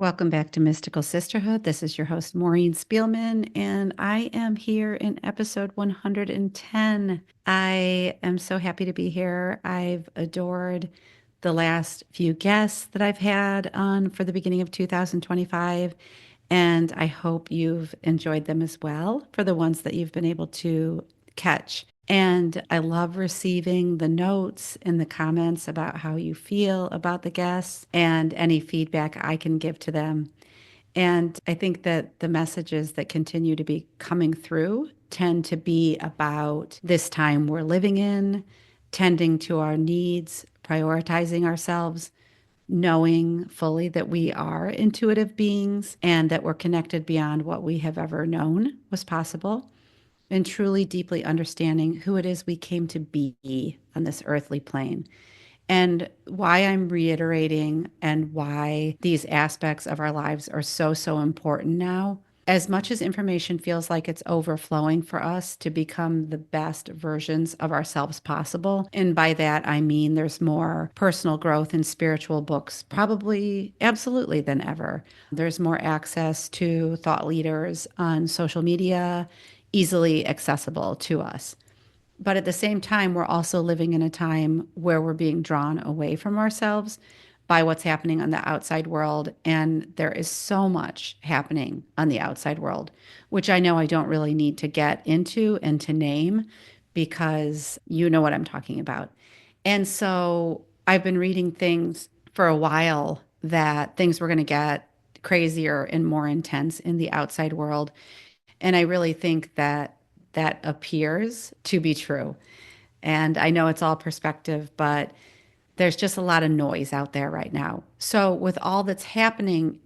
Welcome back to Mystical Sisterhood. This is your host, Maureen Spielman, and I am here in episode 110. I am so happy to be here. I've adored the last few guests that I've had on for the beginning of 2025, and I hope you've enjoyed them as well for the ones that you've been able to catch. And I love receiving the notes and the comments about how you feel about the guests and any feedback I can give to them. And I think that the messages that continue to be coming through tend to be about this time we're living in, tending to our needs, prioritizing ourselves, knowing fully that we are intuitive beings and that we're connected beyond what we have ever known was possible, and truly deeply understanding who it is we came to be on this earthly plane. And why I'm reiterating and why these aspects of our lives are so, so important now. As much as information feels like it's overflowing for us to become the best versions of ourselves possible. And by that, I mean there's more personal growth in spiritual books, probably absolutely than ever. There's more access to thought leaders on social media, easily accessible to us. But at the same time, we're also living in a time where we're being drawn away from ourselves by what's happening on the outside world. And there is so much happening on the outside world, which I know I don't really need to get into and to name because you know what I'm talking about. And so I've been reading things for a while that things were going to get crazier and more intense in the outside world. And I really think that that appears to be true. And I know it's all perspective, but there's just a lot of noise out there right now. So, with all that's happening,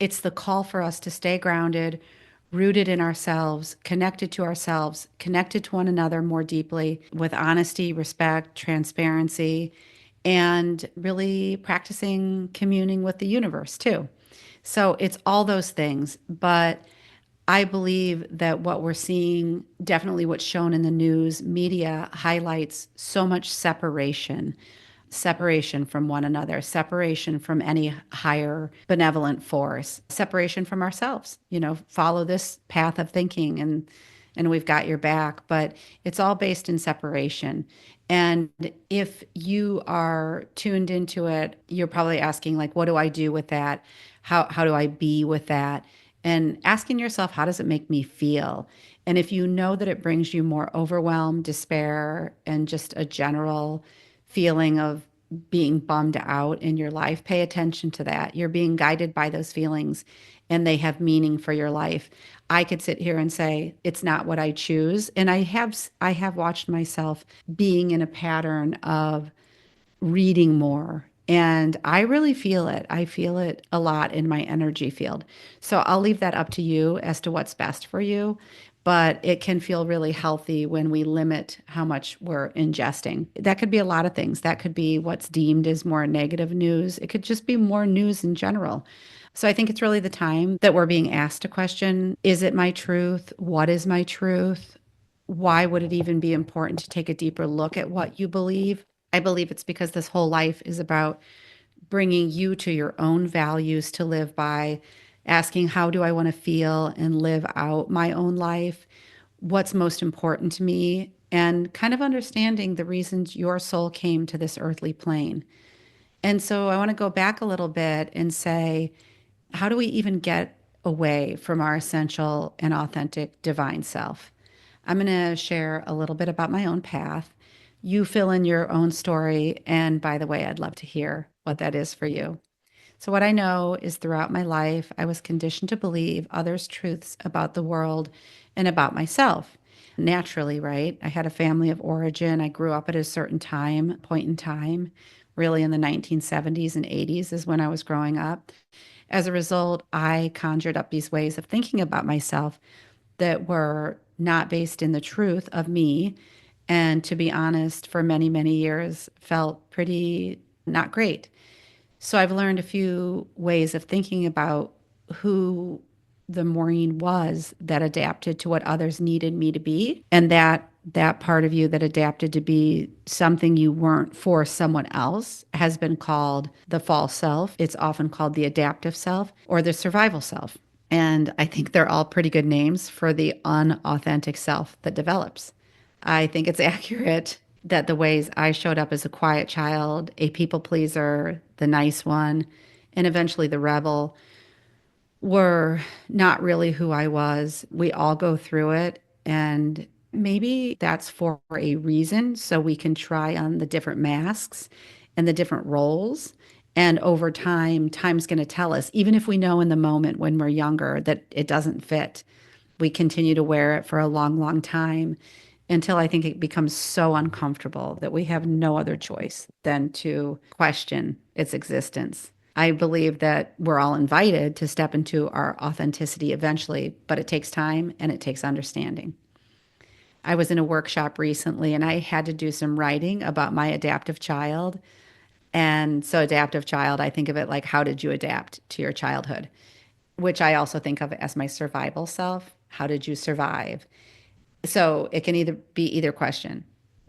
it's the call for us to stay grounded, rooted in ourselves, connected to one another more deeply with honesty, respect, transparency, and really practicing communing with the universe too. So, it's all those things. But I believe that what we're seeing, definitely what's shown in the news media, highlights so much separation from one another, separation from any higher benevolent force, separation from ourselves. Follow this path of thinking and we've got your back, but it's all based in separation. And if you are tuned into it, you're probably asking, like, what do I do with that? How do I be with that? And asking yourself, how does it make me feel? And if you know that it brings you more overwhelm, despair, and just a general feeling of being bummed out in your life, pay attention to that. You're being guided by those feelings and they have meaning for your life. I could sit here and say it's not what I choose, and I have watched myself being in a pattern of reading more. And I really feel it. I feel it a lot in my energy field. So I'll leave that up to you as to what's best for you. But it can feel really healthy when we limit how much we're ingesting. That could be a lot of things. That could be what's deemed as more negative news. It could just be more news in general. So I think it's really the time that we're being asked to question, is it my truth? What is my truth? Why would it even be important to take a deeper look at what you believe? I believe it's because this whole life is about bringing you to your own values to live by, asking, how do I want to feel and live out my own life? What's most important to me? And kind of understanding the reasons your soul came to this earthly plane. And so I want to go back a little bit and say, how do we even get away from our essential and authentic divine self? I'm going to share a little bit about my own path. You fill in your own story. And by the way, I'd love to hear what that is for you. So, what I know is throughout my life, I was conditioned to believe others' truths about the world and about myself. Naturally, right? I had a family of origin. I grew up at a certain point in time, really in the 1970s and 80s is when I was growing up. As a result, I conjured up these ways of thinking about myself that were not based in the truth of me. And to be honest, for many, many years, felt pretty not great. So I've learned a few ways of thinking about who the Maureen was that adapted to what others needed me to be. And that that part of you that adapted to be something you weren't for someone else has been called the false self. It's often called the adaptive self or the survival self. And I think they're all pretty good names for the unauthentic self that develops. I think it's accurate that the ways I showed up as a quiet child, a people pleaser, the nice one, and eventually the rebel were not really who I was. We all go through it. And maybe that's for a reason. So we can try on the different masks and the different roles. And over time, time's going to tell us, even if we know in the moment when we're younger that it doesn't fit, we continue to wear it for a long, long time until I think it becomes so uncomfortable that we have no other choice than to question its existence. I believe that we're all invited to step into our authenticity eventually, but it takes time and it takes understanding. I was in a workshop recently and I had to do some writing about my adaptive child. And so, adaptive child, I think of it like, how did you adapt to your childhood? Which I also think of as my survival self. How did you survive? So it can either be either question.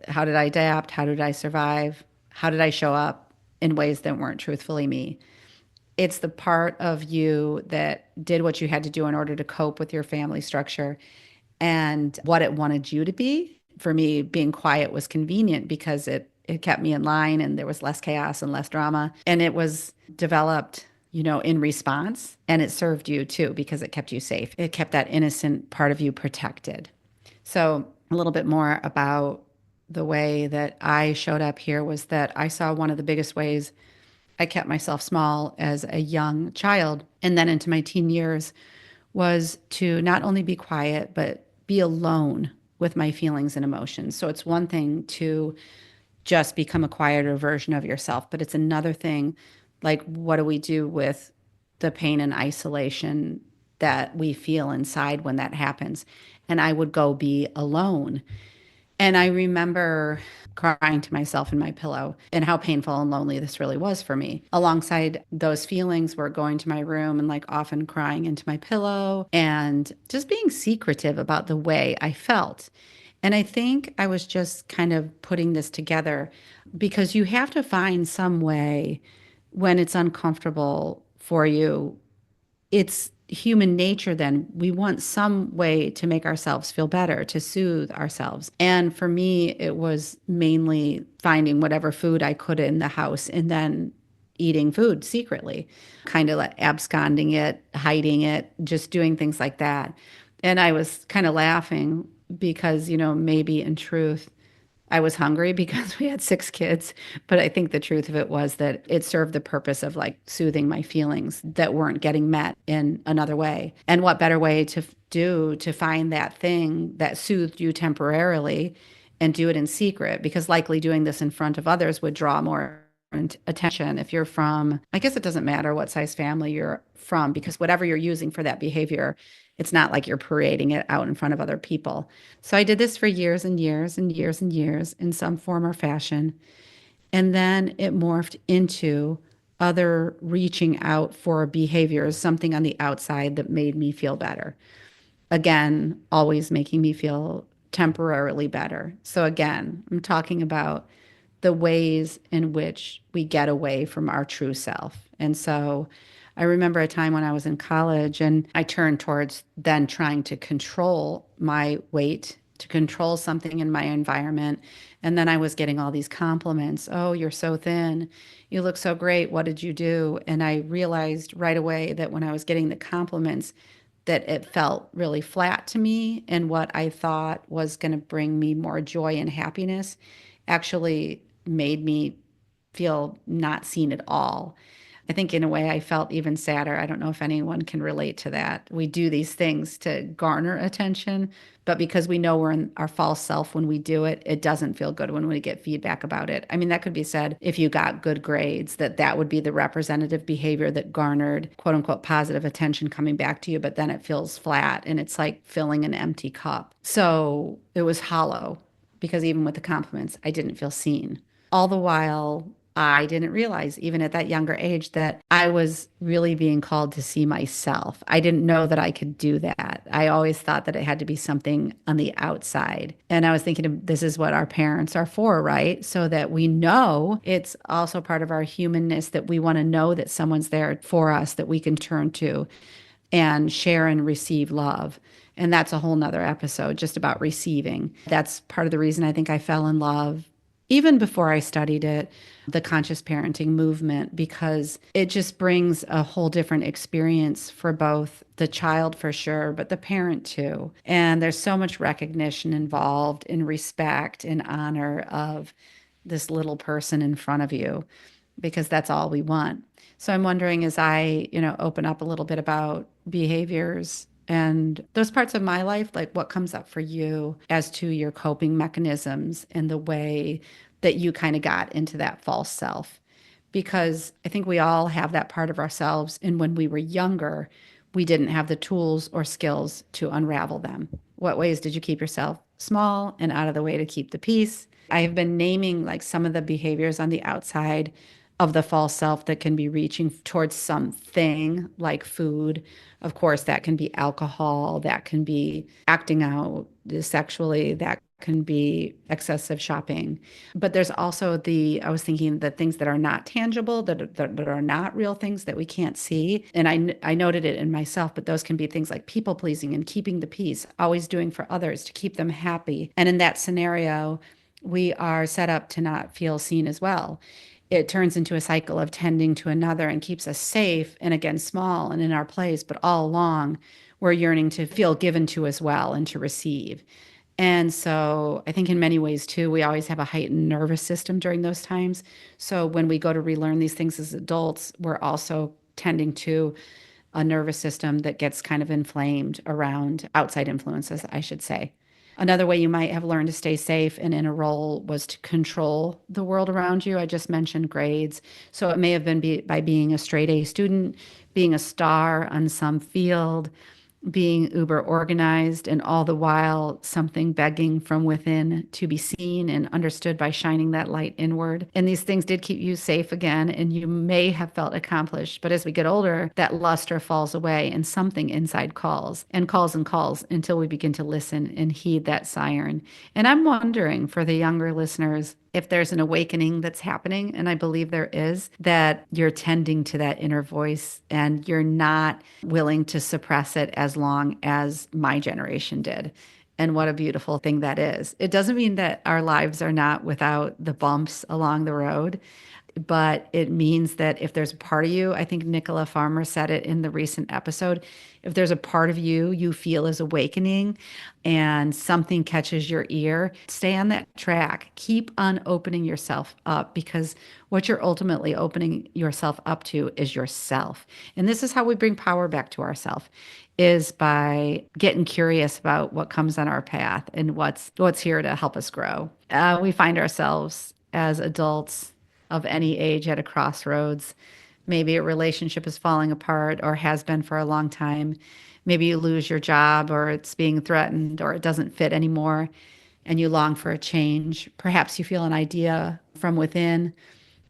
How did I adapt? How did I survive? How did I show up in ways that weren't truthfully me? It's the part of you that did what you had to do in order to cope with your family structure and what it wanted you to be. For me, being quiet was convenient because it kept me in line and there was less chaos and less drama. And it was developed, in response. And it served you too because it kept you safe. It kept that innocent part of you protected. So, a little bit more about the way that I showed up here was that I saw one of the biggest ways I kept myself small as a young child and then into my teen years was to not only be quiet, but be alone with my feelings and emotions. So it's one thing to just become a quieter version of yourself, but it's another thing, like, what do we do with the pain and isolation that we feel inside when that happens? And I would go be alone. And I remember crying to myself in my pillow and how painful and lonely this really was for me. Alongside those feelings were going to my room and like often crying into my pillow and just being secretive about the way I felt. And I think I was just kind of putting this together because you have to find some way when it's uncomfortable for you. It's human nature then. We want some way to make ourselves feel better, to soothe ourselves. And for me, it was mainly finding whatever food I could in the house and then eating food secretly, kind of like absconding it, hiding it, just doing things like that. And I was kind of laughing because, maybe in truth, I was hungry because we had six kids, but I think the truth of it was that it served the purpose of like soothing my feelings that weren't getting met in another way. And what better way to do to find that thing that soothed you temporarily and do it in secret? Because likely doing this in front of others would draw more attention. If you're from, I guess it doesn't matter what size family you're from, because whatever you're using for that behavior, it's not like you're parading it out in front of other people. So I did this for years and years and years and years in some form or fashion. And then it morphed into other reaching out for behaviors, something on the outside that made me feel better. Again, always making me feel temporarily better. So again, I'm talking about the ways in which we get away from our true self. And so I remember a time when I was in college and I turned towards then trying to control my weight, to control something in my environment. And then I was getting all these compliments. Oh, you're so thin. You look so great. What did you do? And I realized right away that when I was getting the compliments, that it felt really flat to me. And what I thought was going to bring me more joy and happiness actually made me feel not seen at all. I think in a way I felt even sadder. I don't know if anyone can relate to that. We do these things to garner attention, but because we know we're in our false self when we do it, it doesn't feel good when we get feedback about it. I mean, that could be said if you got good grades, that would be the representative behavior that garnered quote unquote positive attention coming back to you, but then it feels flat and it's like filling an empty cup. So it was hollow because even with the compliments, I didn't feel seen. All the while, I didn't realize, even at that younger age, that I was really being called to see myself. I didn't know that I could do that. I always thought that it had to be something on the outside. And I was thinking, this is what our parents are for, right? So that we know it's also part of our humanness that we want to know that someone's there for us that we can turn to and share and receive love. And that's a whole nother episode just about receiving. That's part of the reason I think I fell in love even before I studied it, the conscious parenting movement, because it just brings a whole different experience for both the child for sure, but the parent too. And there's so much recognition involved in respect and honor of this little person in front of you because that's all we want. So I'm wondering as I, open up a little bit about behaviors and those parts of my life, like what comes up for you as to your coping mechanisms and the way that you kind of got into that false self. Because I think we all have that part of ourselves. And when we were younger, we didn't have the tools or skills to unravel them. What ways did you keep yourself small and out of the way to keep the peace? I have been naming like some of the behaviors on the outside of the false self that can be reaching towards something like food. Of course, that can be alcohol, that can be acting out sexually, that can be excessive shopping. But there's also I was thinking the things that are not tangible, that are not real things that we can't see. And I noted it in myself, but those can be things like people pleasing and keeping the peace, always doing for others to keep them happy. And in that scenario, we are set up to not feel seen as well. It turns into a cycle of tending to another and keeps us safe and again small and in our place, but all along we're yearning to feel given to as well and to receive. And so I think in many ways too, we always have a heightened nervous system during those times. So when we go to relearn these things as adults, we're also tending to a nervous system that gets kind of inflamed around outside influences, I should say. Another way you might have learned to stay safe and in a role was to control the world around you. I just mentioned grades. So it may have been by being a straight A student, being a star on some field, being uber organized, and all the while something begging from within to be seen and understood by shining that light inward. And these things did keep you safe again, and you may have felt accomplished. But as we get older, that luster falls away, and something inside calls and calls and calls until we begin to listen and heed that siren. And I'm wondering for the younger listeners, if there's an awakening that's happening, and I believe there is, that you're tending to that inner voice and you're not willing to suppress it as long as my generation did. And what a beautiful thing that is. It doesn't mean that our lives are not without the bumps along the road, but it means that if there's a part of you, I think Nicola Farmer said it in the recent episode, if there's a part of you you feel is awakening and something catches your ear, stay on that track. Keep on opening yourself up because what you're ultimately opening yourself up to is yourself. And this is how we bring power back to ourselves is by getting curious about what comes on our path and what's here to help us grow. We find ourselves as adults of any age at a crossroads. Maybe a relationship is falling apart or has been for a long time. Maybe you lose your job or it's being threatened or it doesn't fit anymore and you long for a change. Perhaps you feel an idea from within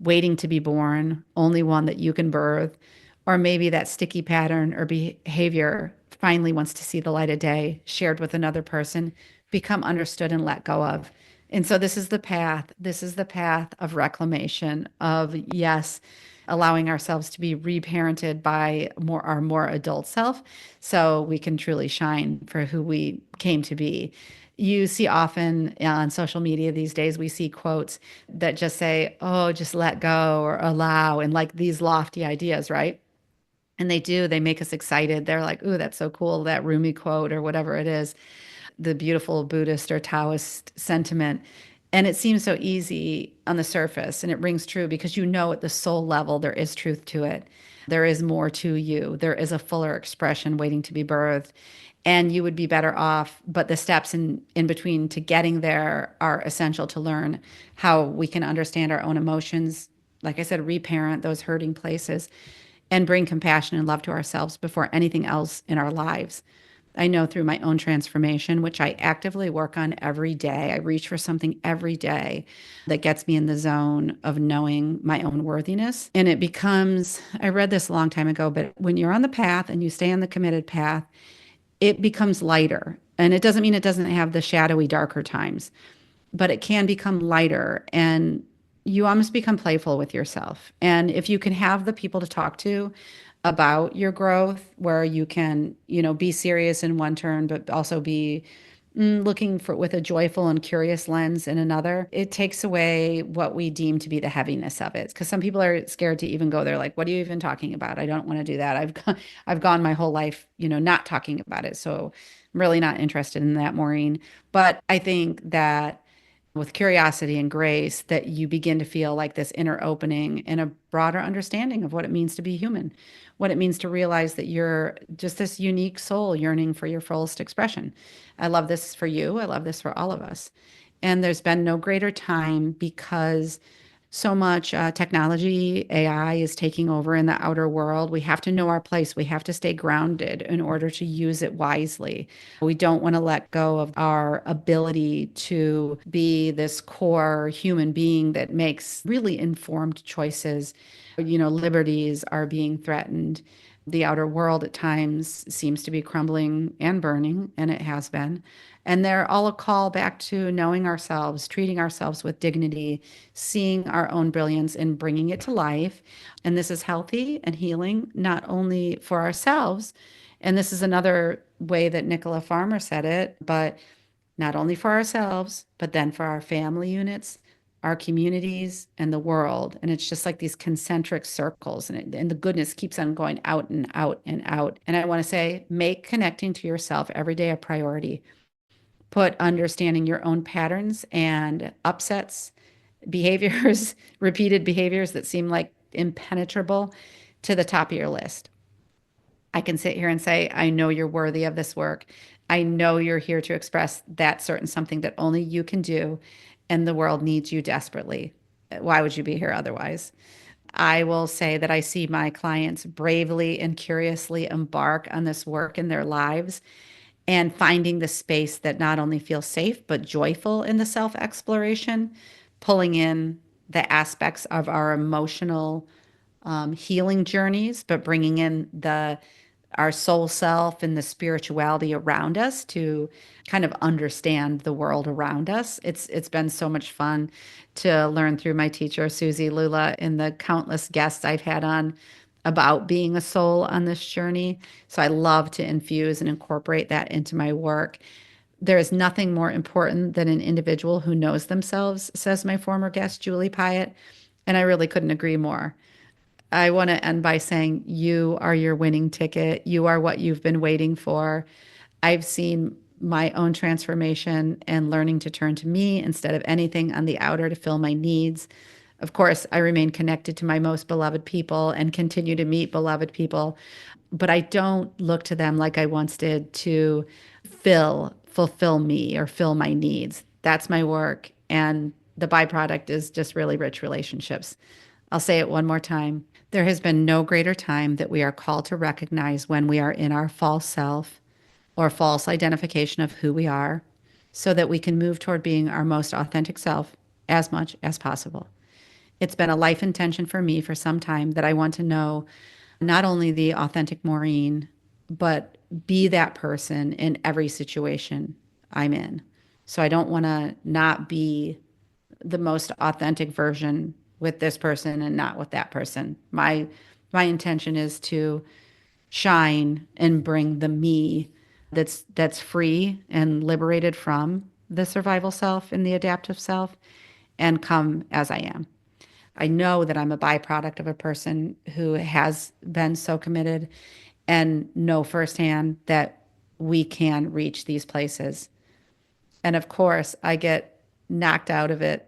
waiting to be born, only one that you can birth. Or maybe that sticky pattern or behavior finally wants to see the light of day, shared with another person, become understood and let go of. And so this is the path. This is the path of reclamation, of yes, allowing ourselves to be reparented by our more adult self so we can truly shine for who we came to be. You see often on social media these days, we see quotes that just say, oh, just let go or allow, and like these lofty ideas, right? And they do, they make us excited. They're like, ooh, that's so cool, that Rumi quote or whatever it is, the beautiful Buddhist or Taoist sentiment. And it seems so easy on the surface, and it rings true because you know at the soul level there is truth to it. There is more to you. There is a fuller expression waiting to be birthed, and you would be better off. But the steps in between to getting there are essential to learn how we can understand our own emotions. Like I said, reparent those hurting places and bring compassion and love to ourselves before anything else in our lives. I know through my own transformation, which I actively work on every day. I reach for something every day that gets me in the zone of knowing my own worthiness. And it becomes, I read this a long time ago, but when you're on the path and you stay on the committed path, it becomes lighter. And it doesn't mean it doesn't have the shadowy, darker times, but it can become lighter and you almost become playful with yourself. And if you can have the people to talk to about your growth, where you can, be serious in one turn, but also be looking for with a joyful and curious lens in another, it takes away what we deem to be the heaviness of it. Because some people are scared to even go there, like, what are you even talking about? I don't want to do that. I've gone my whole life, not talking about it. So I'm really not interested in that, Maureen. But I think that with curiosity and grace that you begin to feel like this inner opening and a broader understanding of what it means to be human, what it means to realize that you're just this unique soul yearning for your fullest expression. I love this for you. I love this for all of us. And there's been no greater time because so much technology, AI is taking over in the outer world. We have to know our place. We have to stay grounded in order to use it wisely. We don't want to let go of our ability to be this core human being that makes really informed choices. Liberties are being threatened. The outer world at times seems to be crumbling and burning, and it has been. And they're all a call back to knowing ourselves, treating ourselves with dignity, seeing our own brilliance and bringing it to life. And this is healthy and healing, not only for ourselves. And this is another way that Nicola Farmer said it, but not only for ourselves, but then for our family units, our communities, and the world. And it's just like these concentric circles, and the goodness keeps on going out and out and out. And I want to say, make connecting to yourself every day a priority. Put understanding your own patterns and upsets, behaviors, repeated behaviors that seem like impenetrable to the top of your list. I can sit here and say, I know you're worthy of this work. I know you're here to express that certain something that only you can do, and the world needs you desperately. Why would you be here otherwise? I will say that I see my clients bravely and curiously embark on this work in their lives and finding the space that not only feels safe, but joyful in the self exploration, pulling in the aspects of our emotional healing journeys, but bringing in our soul self and the spirituality around us to kind of understand the world around us. It's been so much fun to learn through my teacher Susie Lula and the countless guests I've had on about being a soul on this journey. So I love to infuse and incorporate that into my work. There is nothing more important than an individual who knows themselves, says my former guest, Julie Pyatt. And I really couldn't agree more. I want to end by saying you are your winning ticket. You are what you've been waiting for. I've seen my own transformation and learning to turn to me instead of anything on the outer to fill my needs. Of course, I remain connected to my most beloved people and continue to meet beloved people, but I don't look to them like I once did to fulfill me or fill my needs. That's my work. And the byproduct is just really rich relationships. I'll say it one more time. There has been no greater time that we are called to recognize when we are in our false self or false identification of who we are so that we can move toward being our most authentic self as much as possible. It's been a life intention for me for some time that I want to know not only the authentic Maureen, but be that person in every situation I'm in. So I don't want to not be the most authentic version with this person and not with that person. My intention is to shine and bring the me that's free and liberated from the survival self and the adaptive self and come as I am. I know that I'm a byproduct of a person who has been so committed and know firsthand that we can reach these places. And of course, I get knocked out of it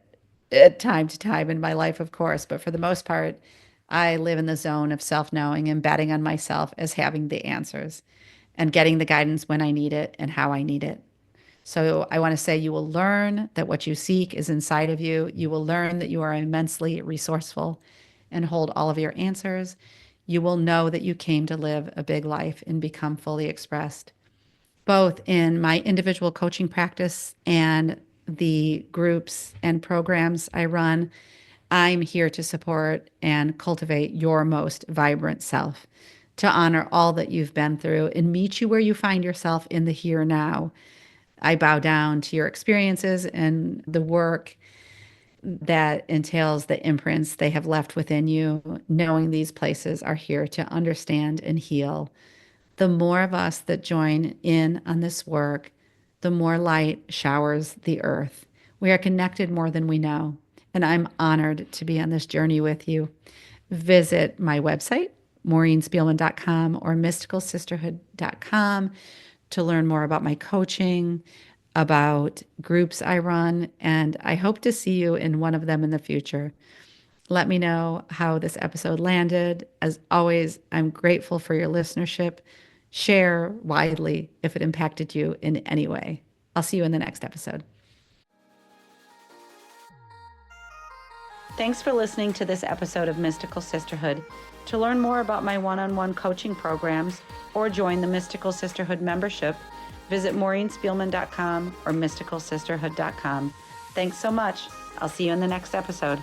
at time to time in my life, of course. But for the most part, I live in the zone of self knowing and betting on myself as having the answers and getting the guidance when I need it and how I need it. So I want to say you will learn that what you seek is inside of you. You will learn that you are immensely resourceful and hold all of your answers. You will know that you came to live a big life and become fully expressed. both in my individual coaching practice and the groups and programs I run. I'm here to support and cultivate your most vibrant self, to honor all that you've been through and meet you where you find yourself in the here now. I bow down to your experiences and the work that entails the imprints they have left within you, knowing these places are here to understand and heal. The more of us that join in on this work, the more light showers the earth. We are connected more than we know. And I'm honored to be on this journey with you. Visit my website, maureenspielman.com or mysticalsisterhood.com to learn more about my coaching, about groups I run, and I hope to see you in one of them in the future. Let me know how this episode landed. As always, I'm grateful for your listenership. Share widely if it impacted you in any way. I'll see you in the next episode. Thanks for listening to this episode of Mystical Sisterhood. To learn more about my one-on-one coaching programs or join the Mystical Sisterhood membership, visit maureenspielman.com or mysticalsisterhood.com. Thanks so much. I'll see you in the next episode.